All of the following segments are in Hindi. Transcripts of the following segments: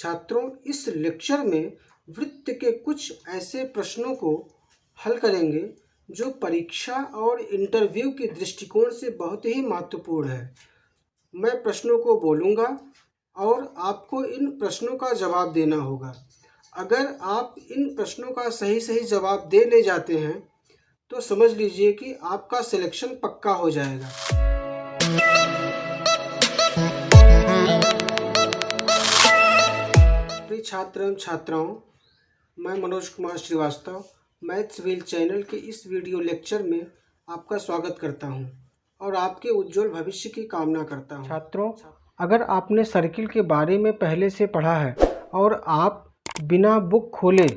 छात्रों, इस लेक्चर में वृत्त के कुछ ऐसे प्रश्नों को हल करेंगे जो परीक्षा और इंटरव्यू के दृष्टिकोण से बहुत ही महत्वपूर्ण है। मैं प्रश्नों को बोलूँगा और आपको इन प्रश्नों का जवाब देना होगा। अगर आप इन प्रश्नों का सही जवाब दे ले जाते हैं तो समझ लीजिए कि आपका सिलेक्शन पक्का हो जाएगा। प्रिय छात्र एवं छात्राओं, मैं Manoj Kumar Shrivastava maths wheel channel के इस वीडियो लेक्चर में आपका स्वागत करता हूं और आपके उज्जवल भविष्य की कामना करता हूं। छात्रों, अगर आपने सर्किल के बारे में पहले से पढ़ा है और आप बिना बुक खोले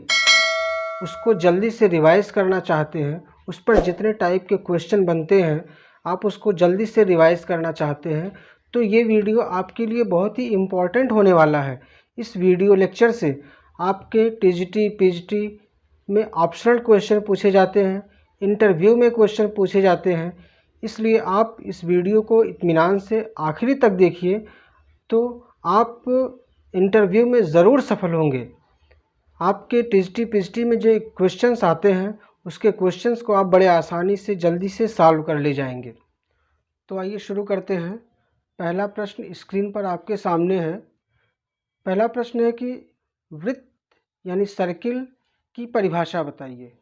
उसको जल्दी से रिवाइज करना चाहते हैं, उस पर जितने टाइप के क्वेश्चन बनते हैं आप उसको जल्दी से रिवाइज करना चाहते हैं, तो ये वीडियो आपके लिए बहुत ही इम्पॉर्टेंट होने वाला है। इस वीडियो लेक्चर से आपके टीजीटी पीजीटी में ऑप्शनल क्वेश्चन पूछे जाते हैं, इंटरव्यू में क्वेश्चन पूछे जाते हैं, इसलिए आप इस वीडियो को इत्मीनान से आखिरी तक देखिए तो आप इंटरव्यू में ज़रूर सफल होंगे। आपके टीजीटी पीजीटी में जो क्वेश्चंस आते हैं उसके क्वेश्चंस को आप बड़े आसानी से जल्दी से सॉल्व कर ले जाएंगे। तो आइए शुरू करते हैं। पहला प्रश्न स्क्रीन पर आपके सामने है। पहला प्रश्न है कि वृत्त यानी सर्किल की परिभाषा बताइए।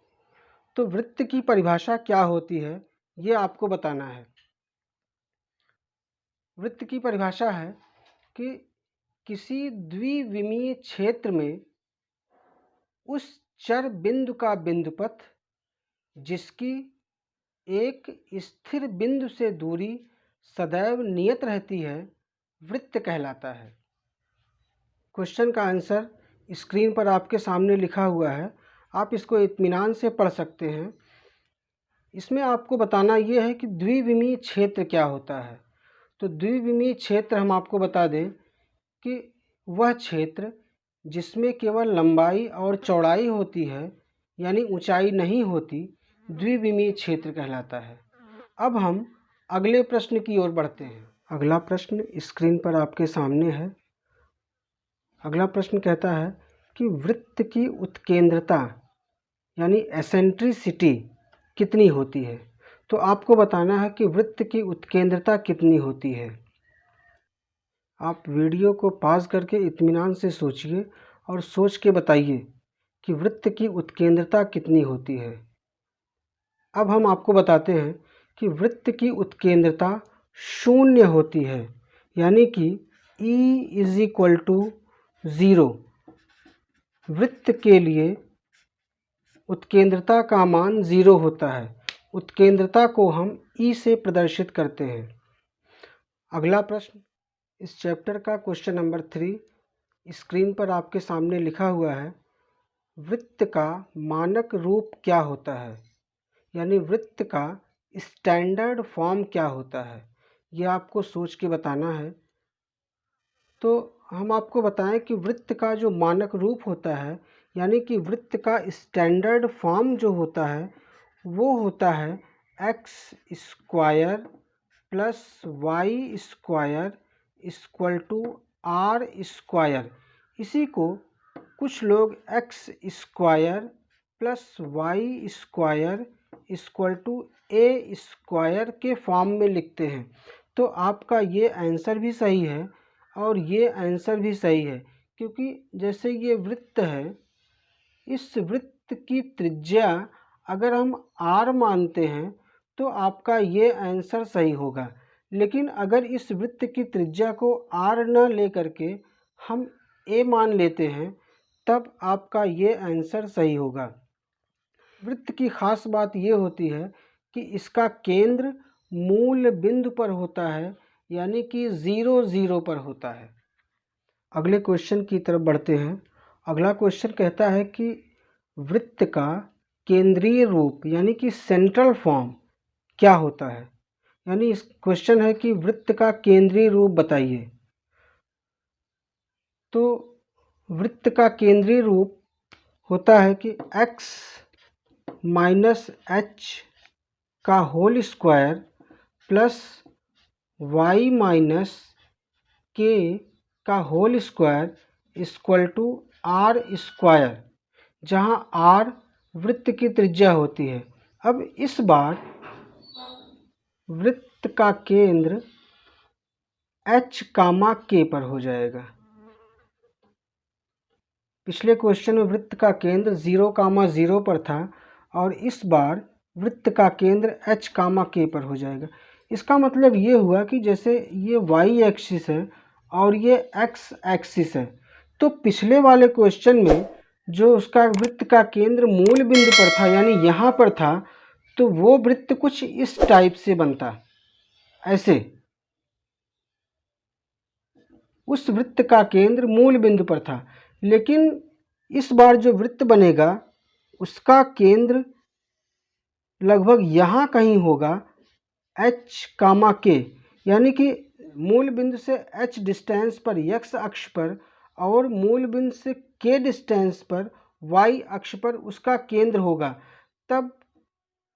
तो वृत्त की परिभाषा क्या होती है ये आपको बताना है। वृत्त की परिभाषा है कि किसी द्विविमीय क्षेत्र में उस चर बिंदु का बिंदुपथ जिसकी एक स्थिर बिंदु से दूरी सदैव नियत रहती है वृत्त कहलाता है। क्वेश्चन का आंसर स्क्रीन पर आपके सामने लिखा हुआ है, आप इसको इत्मीनान से पढ़ सकते हैं। इसमें आपको बताना ये है कि द्विविमीय क्षेत्र क्या होता है। तो द्विविमीय क्षेत्र हम आपको बता दें कि वह क्षेत्र जिसमें केवल लंबाई और चौड़ाई होती है यानी ऊंचाई नहीं होती, द्विविमीय क्षेत्र कहलाता है। अब हम अगले प्रश्न की ओर बढ़ते हैं। अगला प्रश्न स्क्रीन पर आपके सामने है। अगला प्रश्न कहता है कि वृत्त की उत्केंद्रता यानी एसेंट्रिसिटी कितनी होती है। तो आपको बताना है कि वृत्त की उत्केंद्रता कितनी होती है। आप वीडियो को पॉज करके इत्मीनान से सोचिए और सोच के बताइए कि वृत्त की उत्केंद्रता कितनी होती है। अब हम आपको बताते हैं कि वृत्त की उत्केंद्रता 0 होती है, यानी कि E=0। वृत्त के लिए उत्केंद्रता का मान 0 होता है। उत्केंद्रता को हम E से प्रदर्शित करते हैं। अगला प्रश्न इस चैप्टर का क्वेश्चन नंबर 3 स्क्रीन पर आपके सामने लिखा हुआ है। वृत्त का मानक रूप क्या होता है, यानी वृत्त का स्टैंडर्ड फॉर्म क्या होता है, ये आपको सोच के बताना है। तो हम आपको बताएं कि वृत्त का जो मानक रूप होता है यानी कि वृत्त का स्टैंडर्ड फॉर्म जो होता है वो होता है x² + y² = r²। इसी को कुछ लोग x² + y² = a² के फॉर्म में लिखते हैं। तो आपका ये आंसर भी सही है और ये आंसर भी सही है, क्योंकि जैसे ये वृत्त है, इस वृत्त की त्रिज्या अगर हम r मानते हैं तो आपका ये आंसर सही होगा। लेकिन अगर इस वृत्त की त्रिज्या को r न लेकर के हम a मान लेते हैं तब आपका ये आंसर सही होगा। वृत्त की खास बात ये होती है कि इसका केंद्र मूल बिंदु पर होता है, यानी कि 0 0 पर होता है। अगले क्वेश्चन की तरफ बढ़ते हैं। अगला क्वेश्चन कहता है कि वृत्त का केंद्रीय रूप यानी कि सेंट्रल फॉर्म क्या होता है। यानी इस क्वेश्चन है कि वृत्त का केंद्रीय रूप बताइए। तो वृत्त का केंद्रीय रूप होता है कि x - h का whole square plus y - k का whole square equal to r square, जहाँ आर वृत्त की त्रिज्या होती है। अब इस बार वृत्त का केंद्र h, k पर हो जाएगा। पिछले क्वेश्चन में वृत्त का केंद्र 0, 0 पर था और इस बार वृत्त का केंद्र h, k पर हो जाएगा। इसका मतलब ये हुआ कि जैसे ये y एक्सिस है और ये x एक्सिस है, तो पिछले वाले क्वेश्चन में जो उसका वृत्त का केंद्र मूल बिंदु पर था यानी यहाँ पर था, तो वो वृत्त कुछ इस टाइप से बनता, ऐसे। उस वृत्त का केंद्र मूल बिंदु पर था, लेकिन इस बार जो वृत्त बनेगा उसका केंद्र लगभग यहाँ कहीं होगा h, k, यानी कि मूल बिंदु से h डिस्टेंस पर x अक्ष पर और मूल बिंदु से k डिस्टेंस पर y अक्ष पर उसका केंद्र होगा। तब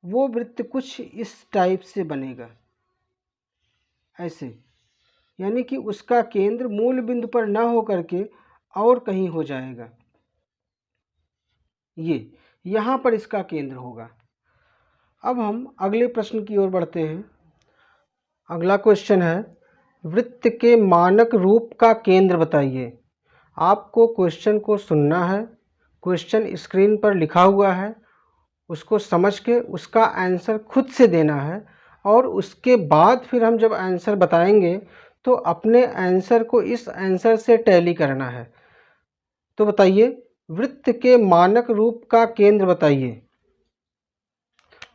वो वृत्त कुछ इस टाइप से बनेगा, ऐसे। यानी कि उसका केंद्र मूल बिंदु पर न हो करके और कहीं हो जाएगा, ये यहाँ पर इसका केंद्र होगा। अब हम अगले प्रश्न की ओर बढ़ते हैं। अगला क्वेश्चन है, वृत्त के मानक रूप का केंद्र बताइए। आपको क्वेश्चन को सुनना है, क्वेश्चन स्क्रीन पर लिखा हुआ है, उसको समझ के उसका आंसर खुद से देना है और उसके बाद फिर हम जब आंसर बताएंगे तो अपने आंसर को इस आंसर से टैली करना है। तो बताइए, वृत्त के मानक रूप का केंद्र बताइए।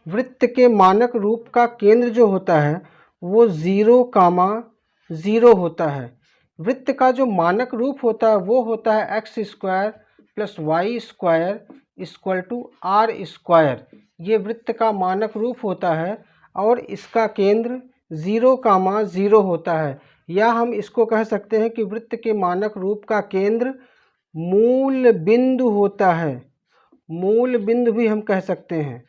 वृत्त के मानक रूप का केंद्र जो होता है वो 0, 0 होता है। वृत्त का जो मानक रूप होता है वो होता है x square plus y square equal to r square. ये वृत्त का मानक रूप होता है और इसका केंद्र 0, 0 होता है। या हम इसको कह सकते हैं कि वृत्त के मानक रूप का केंद्र मूल बिंदु होता है। मूल बिंदु भी हम कह सकते हैं।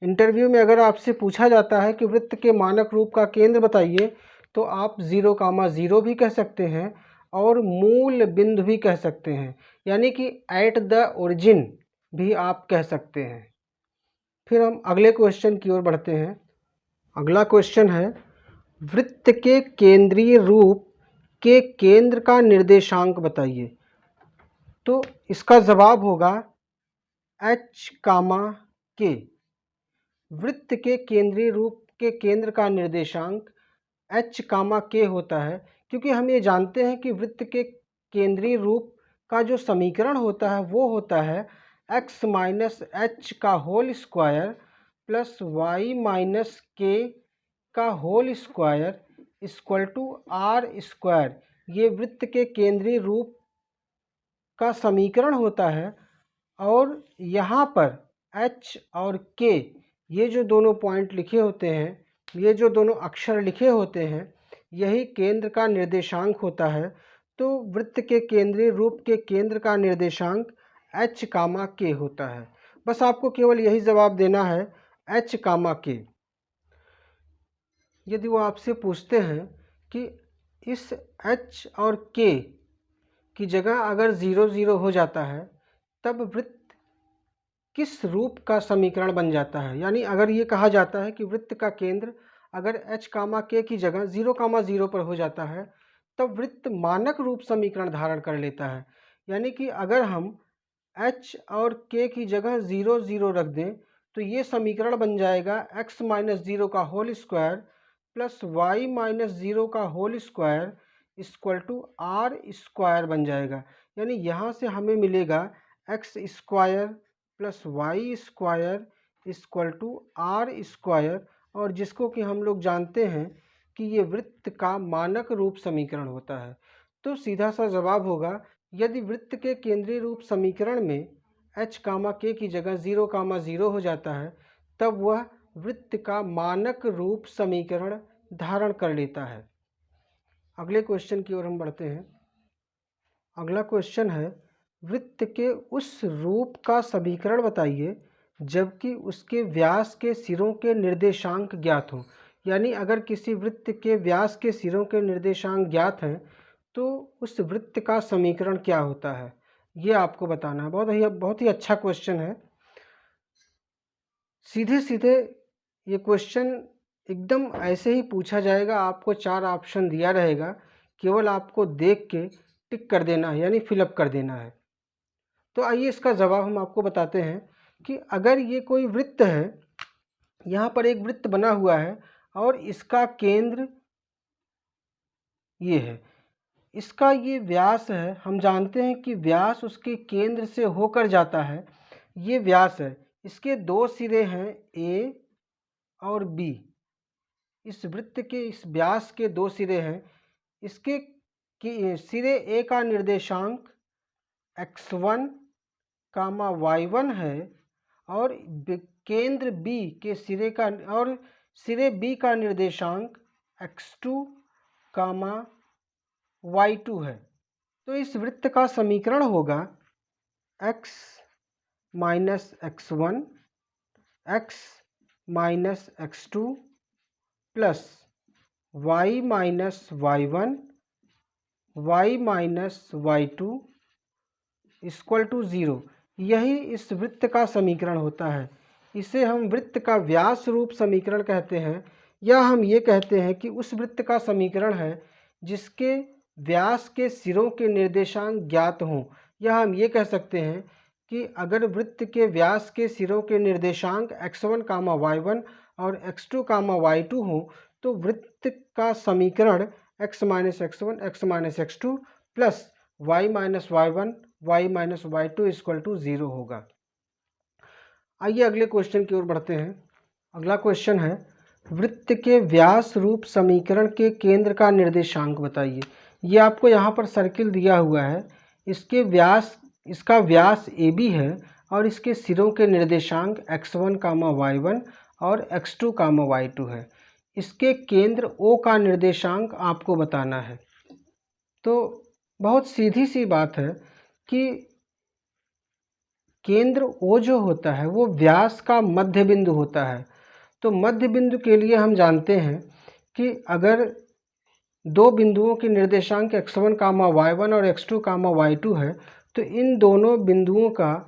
इंटरव्यू में अगर आपसे पूछा जाता है कि वृत्त के मानक रूप का केंद्र बताइए, तो आप 0, 0 भी कह सकते हैं और मूल बिंदु भी कह सकते हैं, यानी कि एट द ओरिजिन भी आप कह सकते हैं। फिर हम अगले क्वेश्चन की ओर बढ़ते हैं। अगला क्वेश्चन है, वृत्त के केंद्रीय रूप के केंद्र का निर्देशांक बताइए। तो इसका जवाब होगा h, k। वृत्त के केंद्रीय रूप के केंद्र का निर्देशांक h, k होता है, क्योंकि हम ये जानते हैं कि वृत्त के केंद्रीय रूप का जो समीकरण होता है वो होता है x माइनस h का whole square plus y minus k का whole square equal to r square. ये वृत्त के केंद्रीय रूप का समीकरण होता है और यहाँ पर h और k, ये जो दोनों पॉइंट लिखे होते हैं, ये जो दोनों अक्षर लिखे होते हैं, यही केंद्र का निर्देशांक होता है। तो वृत्त के केंद्रीय रूप के केंद्र का निर्देशांक h, k होता है। बस आपको केवल यही जवाब देना है, h, k। यदि वो आपसे पूछते हैं कि इस h और k की जगह अगर 0, 0 हो जाता है, तब वृत्त किस रूप का समीकरण बन जाता है। यानी अगर ये कहा जाता है कि वृत्त का केंद्र अगर h, k की जगह 0, 0 पर हो जाता है, तब वृत्त मानक रूप समीकरण धारण कर लेता है। यानी कि अगर हम h और k की जगह 0, 0 रख दें तो ये समीकरण बन जाएगा x माइनस 0 का whole square plus y minus 0 का whole square equal to r square बन जाएगा। यानी यहाँ से हमें मिलेगा x square plus y square equal to r square, और जिसको कि हम लोग जानते हैं कि ये वृत्त का मानक रूप समीकरण होता है। तो सीधा सा जवाब होगा, यदि वृत्त के केंद्रीय रूप समीकरण में h, k की जगह 0, 0 हो जाता है, तब वह वृत्त का मानक रूप समीकरण धारण कर लेता है। अगले क्वेश्चन की ओर हम बढ़ते हैं। अगला क्वेश्चन है, वृत्त के उस रूप का समीकरण बताइए जबकि उसके व्यास के सिरों के निर्देशांक ज्ञात हों। यानी अगर किसी वृत्त के व्यास के सिरों के निर्देशांक ज्ञात हैं तो उस वृत्त का समीकरण क्या होता है, ये आपको बताना है। बहुत ही अच्छा क्वेश्चन है। सीधे सीधे ये क्वेश्चन एकदम ऐसे ही पूछा जाएगा, आपको 4 ऑप्शन दिया रहेगा, केवल आपको देख के टिक कर देना है, यानी फिलअप कर देना है। तो आइए इसका जवाब हम आपको बताते हैं कि अगर ये कोई वृत्त है, यहाँ पर एक वृत्त बना हुआ है और इसका केंद्र ये है, इसका ये व्यास है। हम जानते हैं कि व्यास उसके केंद्र से होकर जाता है, ये व्यास है। इसके 2 सिरे हैं ए और बी। इस वृत्त के इस व्यास के 2 सिरे हैं। इसके सिरे ए का निर्देशांक x1 कामा y1 है और केंद्र बी के सिरे का और सिरे बी का निर्देशांक x2 कामा y2 है। तो इस वृत्त का समीकरण होगा x minus x1 x minus x2 plus y minus y1 y minus y2 equal to 0। यही इस वृत्त का समीकरण होता है। इसे हम वृत्त का व्यास रूप समीकरण कहते हैं, या हम ये कहते हैं कि उस वृत्त का समीकरण है जिसके व्यास के सिरों के निर्देशांक ज्ञात हों। या हम ये कह सकते हैं कि अगर वृत्त के व्यास के सिरों के निर्देशांक x1 कामा y1 और x2 कामा y2 हों, तो वृत्त का समीकरण x minus x1 x minus x2 plus y minus y1 y minus y2 equal to 0 होगा। आइए अगले क्वेश्चन की ओर बढ़ते हैं। अगला क्वेश्चन है, वृत्त के व्यास रूप समीकरण के केंद्र का निर्देशांक बताइए। ये आपको यहाँ पर सर्किल दिया हुआ है। इसका व्यास AB है और इसके सिरों के निर्देशांक x1 कामा y1 और x2 कामा y2 है। इसके केंद्र O का निर्देशांक आपको बताना है। तो बहुत सीधी सी बात है कि केंद्र O जो होता है वो व्यास का मध्य बिंदु होता है। तो मध्य बिंदु के लिए हम जानते हैं कि अगर 2 बिंदुओं के निर्देशांक x1 कामा y1 और x2 कामा y2 है, तो इन दोनों बिंदुओं का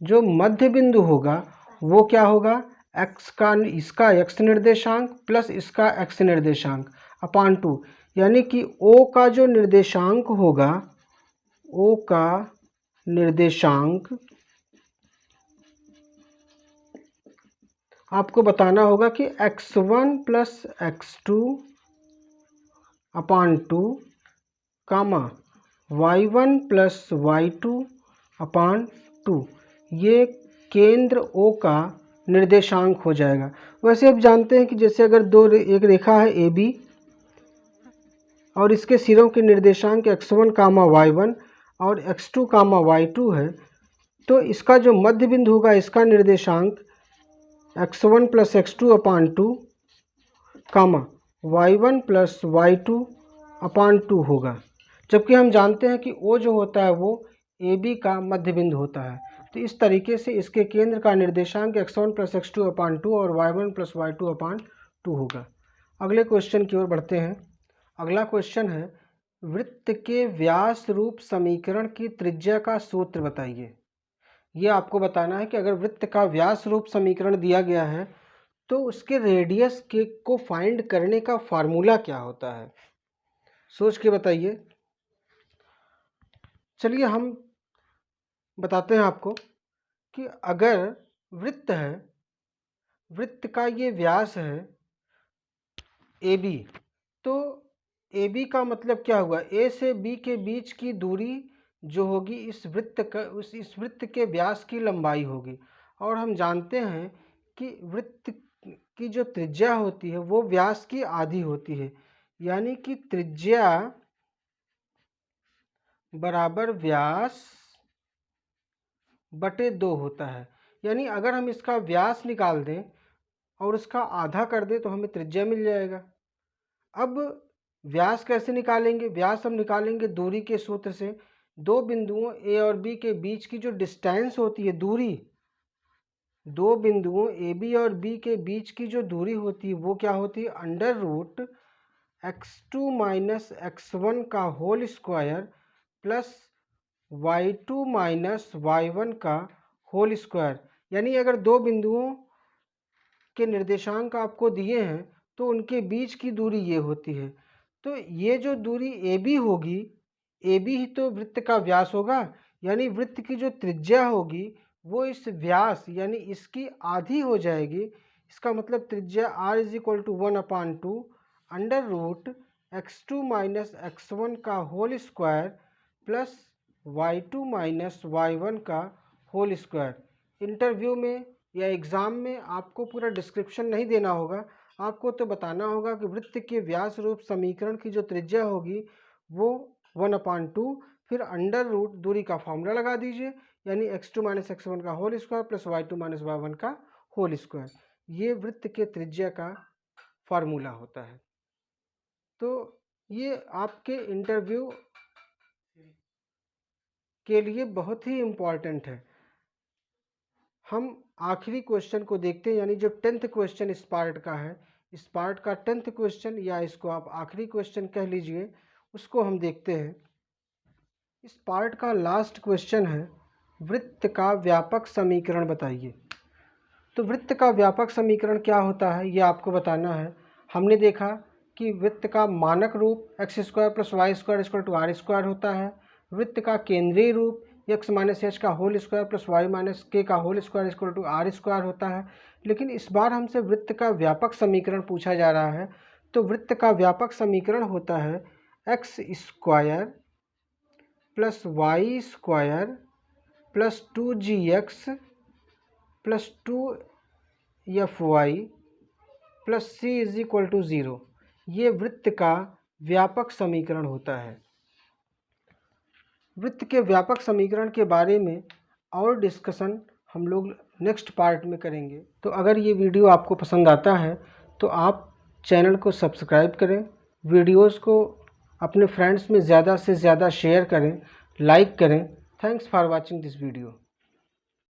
जो मध्य बिंदु होगा वो क्या होगा, इसका x निर्देशांक प्लस इसका x निर्देशांक अपान 2। यानी कि O का जो निर्देशांक होगा, O का निर्देशांक आपको बताना होगा कि x1 प्लस x2 अपान 2 कामा y1 प्लस y2 अपान 2, ये केंद्र O का निर्देशांक हो जाएगा। वैसे आप जानते हैं कि जैसे अगर एक रेखा है AB और इसके सिरों के निर्देशांक x1 कामा y1 और x2 कामा y2 है, तो इसका जो मध्य बिंदु होगा इसका निर्देशांक x1 प्लस x2 अपान 2 कामा y1 प्लस y2 अपान 2 होगा। जबकि हम जानते हैं कि O जो होता है वो AB का मध्य बिंदु होता है। तो इस तरीके से इसके केंद्र का निर्देशांक x1 प्लस x2 अपान 2 और y1 प्लस y2 अपान 2 होगा। अगले क्वेश्चन की ओर बढ़ते हैं। अगला क्वेश्चन है, वृत्त के व्यास रूप समीकरण की त्रिज्या का सूत्र बताइए। ये आपको बताना है कि अगर वृत्त का व्यास रूप समीकरण दिया गया है तो उसके रेडियस को फाइंड करने का फार्मूला क्या होता है, सोच के बताइए। चलिए हम बताते हैं आपको कि अगर वृत्त है, वृत्त का ये व्यास है AB, तो AB का मतलब क्या हुआ, A से B के बीच की दूरी जो होगी इस वृत्त के व्यास की लंबाई होगी। और हम जानते हैं कि वृत्त की जो त्रिज्या होती है वो व्यास की आधी होती है, यानी कि त्रिज्या बराबर व्यास बटे 2 होता है। यानी अगर हम इसका व्यास निकाल दें और उसका आधा कर दें तो हमें त्रिज्या मिल जाएगा। अब व्यास कैसे निकालेंगे, व्यास हम निकालेंगे दूरी के सूत्र से। 2 बिंदुओं A और B के बीच की जो डिस्टेंस होती है, दूरी, 2 बिंदुओं AB और B के बीच की जो दूरी होती है वो क्या होती है, under root x2 minus x1 का whole square plus y2 minus y1 का होल स्क्वायर। यानी अगर दो बिंदुओं के निर्देशांक आपको दिए हैं तो उनके बीच की दूरी ये होती है। तो ये जो दूरी AB होगी, AB ही तो वृत्त का व्यास होगा, यानी वृत्त की जो त्रिज्या होगी वो इस व्यास यानी इसकी आधी हो जाएगी। इसका मतलब त्रिज्या r is equal to 1/2 under root x2 minus x1 का whole square plus y2 minus y1 का होल स्क्वायर। इंटरव्यू में या एग्ज़ाम में आपको पूरा डिस्क्रिप्शन नहीं देना होगा, आपको तो बताना होगा कि वृत्त के व्यास रूप समीकरण की जो त्रिज्या होगी वो 1/2, फिर अंडर रूट दूरी का फॉर्मूला लगा दीजिए, यानी x2 माइनस x1 का whole square plus y2 minus y1 का होल स्क्वायर। ये वृत्त के त्रिज्या का फार्मूला होता है। तो ये आपके इंटरव्यू के लिए बहुत ही इम्पॉर्टेंट है। हम आखिरी क्वेश्चन को देखते हैं, यानी जो 10th क्वेश्चन इस पार्ट का है, इस पार्ट का 10th क्वेश्चन या इसको आप आखिरी क्वेश्चन कह लीजिए, उसको हम देखते हैं। इस पार्ट का लास्ट क्वेश्चन है, वृत्त का व्यापक समीकरण बताइए। तो वृत्त का व्यापक समीकरण क्या होता है ये आपको बताना है। हमने देखा कि वृत्त का मानक रूप x² plus y² equal to r² होता है। वृत्त का केंद्रीय रूप x माइनस h का whole square plus y minus k का whole square equal to r² होता है। लेकिन इस बार हमसे वृत्त का व्यापक समीकरण पूछा जा रहा है। तो वृत्त का व्यापक समीकरण होता है x² plus y² plus 2gx plus 2fy plus c is equal to 0। ये वृत्त का व्यापक समीकरण होता है। वृत्त के व्यापक समीकरण के बारे में और डिस्कशन हम लोग नेक्स्ट पार्ट में करेंगे। तो अगर ये वीडियो आपको पसंद आता है तो आप चैनल को सब्सक्राइब करें, वीडियोस को अपने फ्रेंड्स में ज़्यादा से ज़्यादा शेयर करें, लाइक करें। Thanks for watching this video.